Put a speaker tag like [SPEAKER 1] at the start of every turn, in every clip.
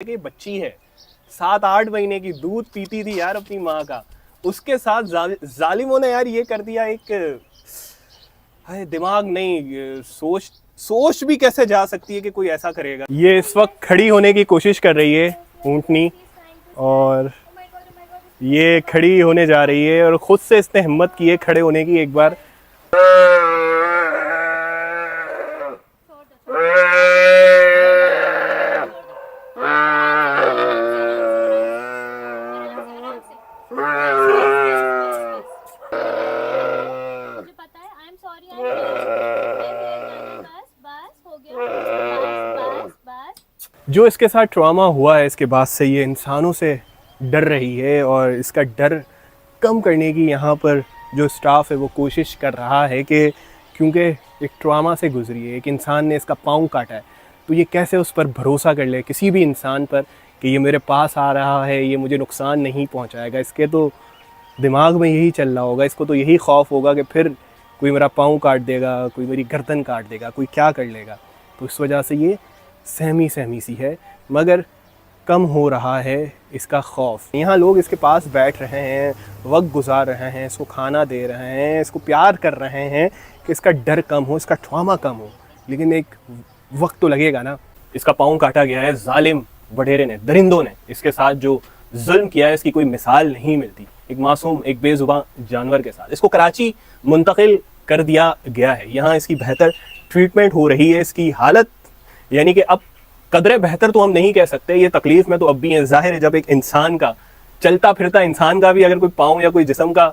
[SPEAKER 1] कि बच्ची है 7-8 महीने की, दूध पीती थी यार अपनी माँ का, उसके साथ जालिमों ने यार ये कर दिया। एक है दिमाग नहीं, सोच सोच भी कैसे जा सकती है कि कोई ऐसा करेगा। ये इस वक्त खड़ी होने की कोशिश कर रही है ऊँटनी, और ये खड़ी होने जा रही है और खुद से इसने हिम्मत की है खड़े होने की। एक बार जो इसके साथ ट्रॉमा हुआ है, इसके बाद से ये इंसानों से डर रही है, और इसका डर कम करने की यहाँ पर जो स्टाफ है वो कोशिश कर रहा है कि क्योंकि एक ट्रॉमा से गुजरी है, एक इंसान ने इसका पाँव काटा है, तो ये कैसे उस पर भरोसा कर ले किसी भी इंसान पर कि ये मेरे पास आ रहा है, ये मुझे नुकसान नहीं पहुँचाएगा। इसके तो दिमाग में यही चल रहा होगा, इसको तो यही खौफ होगा कि फिर कोई मेरा पाँव काट देगा, कोई मेरी गर्दन काट देगा, कोई क्या कर लेगा। तो इस वजह से ये सहमी सहमी सी है, मगर कम हो रहा है इसका खौफ। यहाँ लोग इसके पास बैठ रहे हैं, वक्त गुजार रहे हैं, इसको खाना दे रहे हैं, इसको प्यार कर रहे हैं कि इसका डर कम हो, इसका ट्रॉमा कम हो। लेकिन एक वक्त तो लगेगा ना। इसका पाँव काटा गया है जालिम वडेरे ने, दरिंदों ने इसके साथ जो जुल्म किया है इसकी कोई मिसाल नहीं मिलती। एक मासूम, एक बेजुबान जानवर के साथ इसको कराची मुंतकिल कर दिया गया है। यहाँ इसकी बेहतर ट्रीटमेंट हो रही है। इसकी हालत यानी कि अब कदरे बेहतर तो हम नहीं कह सकते, ये तकलीफ में तो अब भी है। जाहिर है जब एक इंसान का, चलता फिरता इंसान का भी अगर कोई पाँव या कोई जिस्म का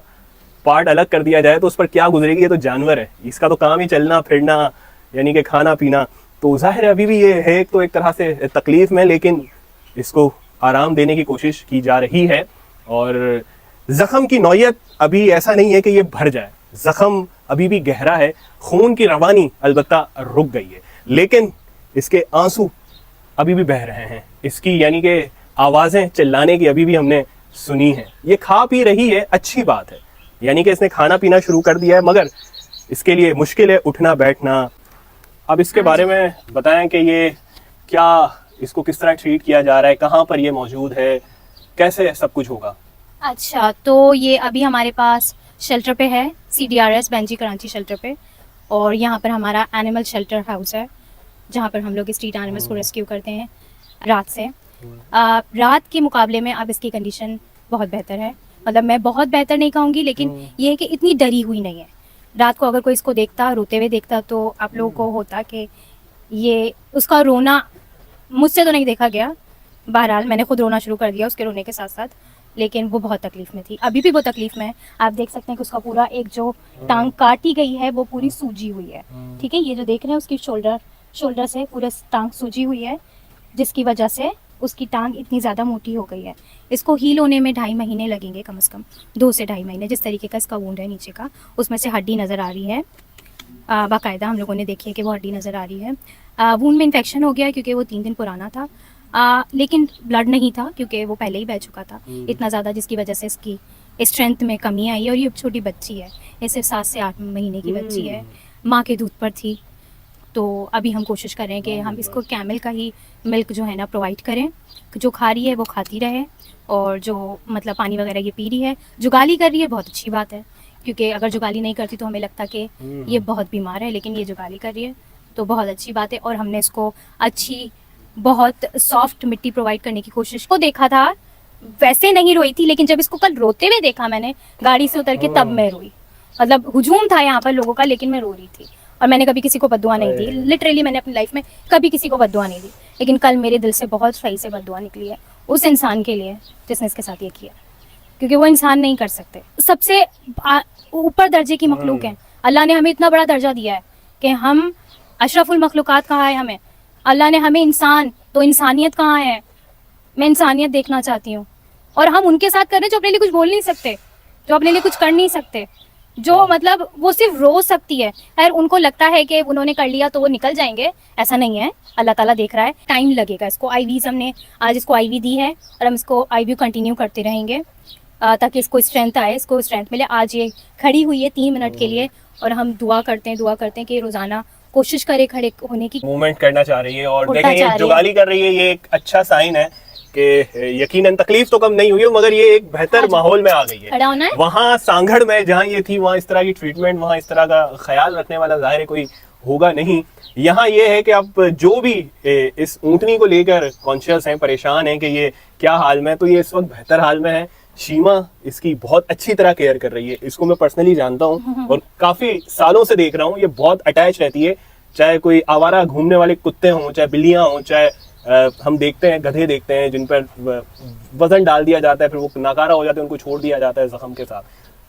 [SPEAKER 1] पार्ट अलग कर दिया जाए तो उस पर क्या गुजरेगी। ये तो जानवर है, इसका तो काम ही चलना फिरना यानी कि खाना पीना। तो जाहिर है अभी भी ये है तो एक तरह से तकलीफ में, लेकिन इसको आराम देने की कोशिश की जा रही है। और ज़ख़म की नौयत अभी ऐसा नहीं है कि ये भर जाए, ज़ख़म अभी भी गहरा है, खून की रवानी अलबत्ता रुक गई है, लेकिन इसके आंसू अभी भी बह रहे हैं। इसकी यानी कि आवाज़ें चिल्लाने की अभी भी हमने सुनी है। ये खा पी रही है, अच्छी बात है, यानी कि इसने खाना पीना शुरू कर दिया है, मगर इसके लिए मुश्किल है उठना बैठना। अब इसके बारे में बताएं कि ये क्या, इसको किस तरह ट्रीट किया जा रहा है, कहाँ पर ये मौजूद है, कैसे सब कुछ होगा।
[SPEAKER 2] अच्छा, तो ये अभी हमारे पास शेल्टर पे है, CDRS बेंजी कराची शेल्टर पे, और यहाँ पर हमारा एनिमल शेल्टर हाउस है जहाँ पर हम लोग स्ट्रीट एनिमल्स को रेस्क्यू करते हैं रात से। रात के मुकाबले में अब इसकी कंडीशन बहुत बेहतर है। मतलब मैं बहुत बेहतर नहीं कहूँगी, लेकिन ये है कि इतनी डरी हुई नहीं है। रात को अगर कोई इसको देखता, रोते हुए देखता, तो आप लोगों को होता कि ये उसका रोना मुझसे तो नहीं देखा गया। बहरहाल मैंने खुद रोना शुरू कर दिया उसके रोने के साथ साथ, लेकिन वो बहुत तकलीफ में थी, अभी भी वो तकलीफ में है। आप देख सकते हैं कि उसका पूरा एक जो टांग काटी गई है वो पूरी सूजी हुई है। ठीक है, ये जो देख रहे हैं उसकी शोल्डर से पूरा टांग सूजी हुई है, जिसकी वजह से उसकी टांग इतनी ज़्यादा मोटी हो गई है। इसको हील होने में 2.5 महीने लगेंगे, कम से कम 2 से 2.5 महीने। जिस तरीके का इसका वुंड है नीचे का, उसमें से हड्डी नज़र आ रही है, बाकायदा हम लोगों ने देखी है कि वो हड्डी नज़र आ रही है। वुंड में इन्फेक्शन हो गया क्योंकि वो 3 दिन पुराना था, लेकिन ब्लड नहीं था क्योंकि वो पहले ही बह चुका था इतना ज़्यादा, जिसकी वजह से इसकी स्ट्रेंथ में कमी आई है। और ये छोटी बच्ची है, ये सिर्फ 7 से 8 महीने की बच्ची है, माँ के दूध पर थी। तो अभी हम कोशिश कर रहे हैं कि हम इसको कैमल का ही मिल्क जो है ना प्रोवाइड करें, जो खा रही है वो खाती रहे, और जो मतलब पानी वगैरह ये पी रही है, जुगाली कर रही है, बहुत अच्छी बात है। क्योंकि अगर जुगाली नहीं करती तो हमें लगता कि ये बहुत बीमार है, लेकिन ये जुगाली कर रही है तो बहुत अच्छी बात है। और हमने इसको अच्छी बहुत सॉफ्ट मिट्टी प्रोवाइड करने की कोशिश को देखा था। वैसे नहीं रोई थी, लेकिन जब इसको कल रोते हुए देखा मैंने गाड़ी से उतर के, तब मैं रोई। मतलब हुजूम था यहाँ पर लोगों का, लेकिन मैं रो रही थी। और मैंने कभी किसी को बद्दुआ नहीं दी, लिटरली मैंने अपनी लाइफ में कभी किसी को बद्दुआ नहीं दी, लेकिन कल मेरे दिल से बहुत सही से बद्दुआ निकली है उस इंसान के लिए जिसने इसके साथ ये किया, क्योंकि वो इंसान नहीं कर सकते। सबसे ऊपर दर्जे की मखलूक है। अल्लाह ने हमें इतना बड़ा दर्जा दिया है कि हम अशरफुल मखलूकात कहा है हमें। अल्लाह ने हमें इंसान, तो इंसानियत कहाँ है? मैं इंसानियत देखना चाहती हूँ। और हम उनके साथ कर रहे हैं जो अपने लिए कुछ बोल नहीं सकते, जो अपने लिए कुछ कर नहीं सकते, जो मतलब वो सिर्फ रो सकती है। खैर, उनको लगता है कि उन्होंने कर लिया तो वो निकल जाएंगे, ऐसा नहीं है। अल्लाह ताला देख रहा है, टाइम लगेगा इसको। IVs हमने आज इसको IV दी है और हम इसको IV कंटिन्यू करते रहेंगे ताकि इसको स्ट्रेंथ आए, इसको स्ट्रेंथ मिले। आज ये खड़ी हुई है 3 मिनट के लिए, और हम दुआ करते हैं कि रोज़ाना कोशिश करे खड़े होने की,
[SPEAKER 1] मूवमेंट करना चाह रही है और
[SPEAKER 2] उल्टा
[SPEAKER 1] देखें ये
[SPEAKER 2] चाह रही है।
[SPEAKER 1] जुगाली कर रही है, ये एक अच्छा साइन है कि यकीनन तकलीफ तो कम नहीं हुई है मगर ये एक बेहतर
[SPEAKER 2] हाँ जी।
[SPEAKER 1] माहौल में आ गई है।
[SPEAKER 2] खड़ा होना है।
[SPEAKER 1] वहाँ सांगड़ में जहाँ ये थी वहाँ इस तरह की ट्रीटमेंट, वहाँ इस तरह का ख्याल रखने वाला जाहिर है कोई होगा नहीं। यहाँ ये है कि अब जो भी इस ऊँटनी को लेकर कॉन्शियस हैं, परेशान हैं कि ये क्या हाल में है, तो ये इस वक्त बेहतर हाल में है। शीमा इसकी बहुत अच्छी तरह केयर कर रही है, इसको मैं पर्सनली जानता हूँ और काफी सालों से देख रहा हूँ, ये बहुत अटैच रहती है। चाहे कोई आवारा घूमने वाले कुत्ते हों, चाहे बिल्लियां हों, चाहे हम देखते हैं गधे देखते हैं जिन पर वजन डाल दिया जाता है, फिर वो नाकारा हो जाते हैं, उनको छोड़ दिया जाता है जख्म के साथ।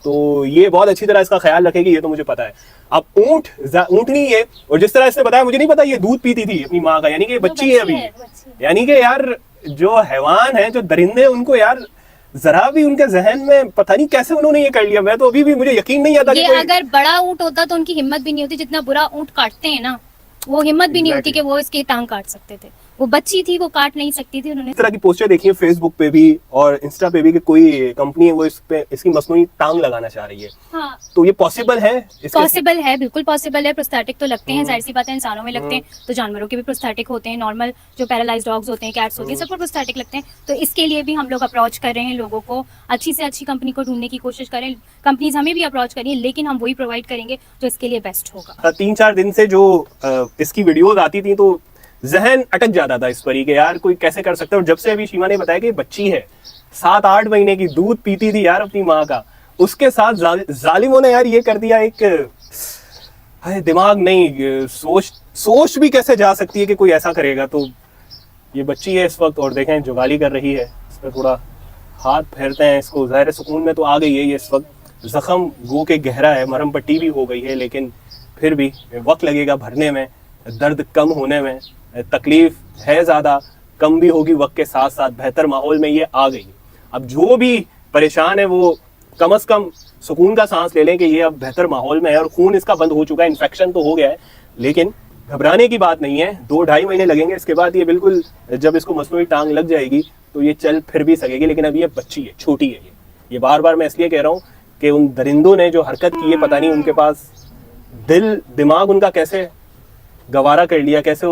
[SPEAKER 1] तो ये बहुत अच्छी तरह इसका ख्याल रखेगी, ये तो मुझे पता है। अब ऊँटनी है और जिस तरह इसने बताया, मुझे नहीं पता ये दूध पीती थी अपनी माँ का, यानी कि बच्ची है अभी। यानी कि यार जो हैवान है, जो दरिंदे हैं, उनको यार जरा भी उनके जहन में पता नहीं कैसे उन्होंने ये कर लिया। मैं तो अभी भी मुझे यकीन नहीं आता कि
[SPEAKER 2] ये
[SPEAKER 1] कोई
[SPEAKER 2] अगर बड़ा ऊँट होता तो उनकी हिम्मत भी नहीं होती, जितना बुरा ऊँट काटते हैं ना, वो हिम्मत भी नहीं होती कि वो इसकी टांग काट सकते थे। वो बच्ची थी, वो काट नहीं सकती थी। उन्होंने
[SPEAKER 1] इस तरह की पोस्टर देखी है फेसबुक पे भी और इंस्टा पे भी कि कोई कंपनी है वो इस पे इसकी मसनूई टांग लगाना चाह रही है।
[SPEAKER 2] हाँ,
[SPEAKER 1] तो ये पॉसिबल है?
[SPEAKER 2] पॉसिबल है, बिल्कुल पॉसिबल है। प्रोस्थेटिक तो लगते हैं, जाहिर सी बात है, इंसानों में लगते हैं तो जानवरों के भी प्रोस्थेटिक होते हैं। नॉर्मल जो पैरालाइज्ड डॉग्स होते हैं, कैट्स होती हैं, सबको प्रोस्थेटिक लगते हैं। तो इसके लिए भी हम लोग अप्रोच कर रहे हैं लोगों को, अच्छी से अच्छी कंपनी को ढूंढने की कोशिश करें। कंपनीज हमें भी अप्रोच करिए, लेकिन हम वही प्रोवाइड करेंगे जो इसके लिए बेस्ट होगा।
[SPEAKER 1] 3-4 दिन से जो इसकी वीडियोस आती थी तो जहन अटक जाता था इस पर ही कि यार कोई कैसे कर सकता है। और जब से अभी शीमा ने बताया कि बच्ची है 7-8 महीने की, दूध पीती थी यार अपनी माँ का, उसके साथ जालिमों ने यार ये कर दिया। एक दिमाग नहीं, सोच भी कैसे जा सकती है कि कोई ऐसा करेगा। तो ये बच्ची है इस वक्त और देखें जुगाली कर रही है, इस पर थोड़ा हाथ फेरते हैं इसको। ज़ाहिर सुकून में तो आ गई है ये इस वक्त। जख्म गो के गहरा है, मरहम पट्टी भी हो गई है, लेकिन फिर भी वक्त लगेगा भरने में, दर्द कम होने में। तकलीफ है ज़्यादा, कम भी होगी वक्त के साथ साथ। बेहतर माहौल में ये आ गई। अब जो भी परेशान है वो कम से कम सुकून का सांस ले लें कि ये अब बेहतर माहौल में है और खून इसका बंद हो चुका है। इन्फेक्शन तो हो गया है, लेकिन घबराने की बात नहीं है। 2-2.5 महीने लगेंगे, इसके बाद ये बिल्कुल, जब इसको मसनूई टांग लग जाएगी तो ये चल फिर भी सकेगी। लेकिन अभी ये बच्ची है, छोटी है। ये बार बार मैं इसलिए कह रहा हूँ कि उन दरिंदों ने जो हरकत की है, पता नहीं उनके पास दिल दिमाग उनका कैसे गवारा कर लिया, कैसे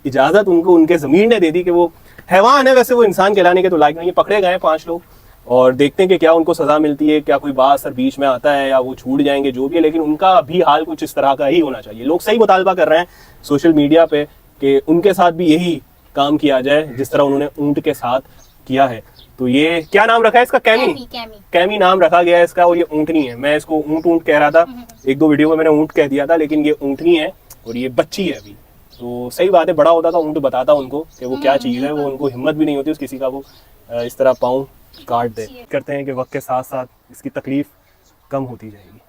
[SPEAKER 1] इजाजत उनको उनके ज़मीर ने दे दी कि वो हैवान है। वैसे वो इंसान कहलाने के तो लायक नहीं है। पकड़े गए 5 लोग और देखते हैं कि क्या उनको सज़ा मिलती है, क्या कोई बात सर बीच में आता है या वो छूट जाएंगे, जो भी है। लेकिन उनका भी हाल कुछ इस तरह का ही होना चाहिए। लोग सही मुतालबा कर रहे हैं सोशल मीडिया पे कि उनके साथ भी यही काम किया जाए जिस तरह उन्होंने ऊँट के साथ किया है। तो ये क्या नाम रखा है इसका? कैमी नाम रखा गया है इसका। और ये ऊँटनी है। मैं इसको ऊँट कह रहा था, 1-2 वीडियो में मैंने ऊँट कह दिया था, लेकिन ये ऊँटनी है और ये बच्ची है अभी। तो सही बात है, बड़ा होता था ऊँट बताता उनको कि वो क्या चीज़ है। वो उनको हिम्मत भी नहीं होती उस किसी का वो इस तरह पाँव काट दे। करते हैं कि वक्त के साथ साथ इसकी तकलीफ कम होती जाएगी।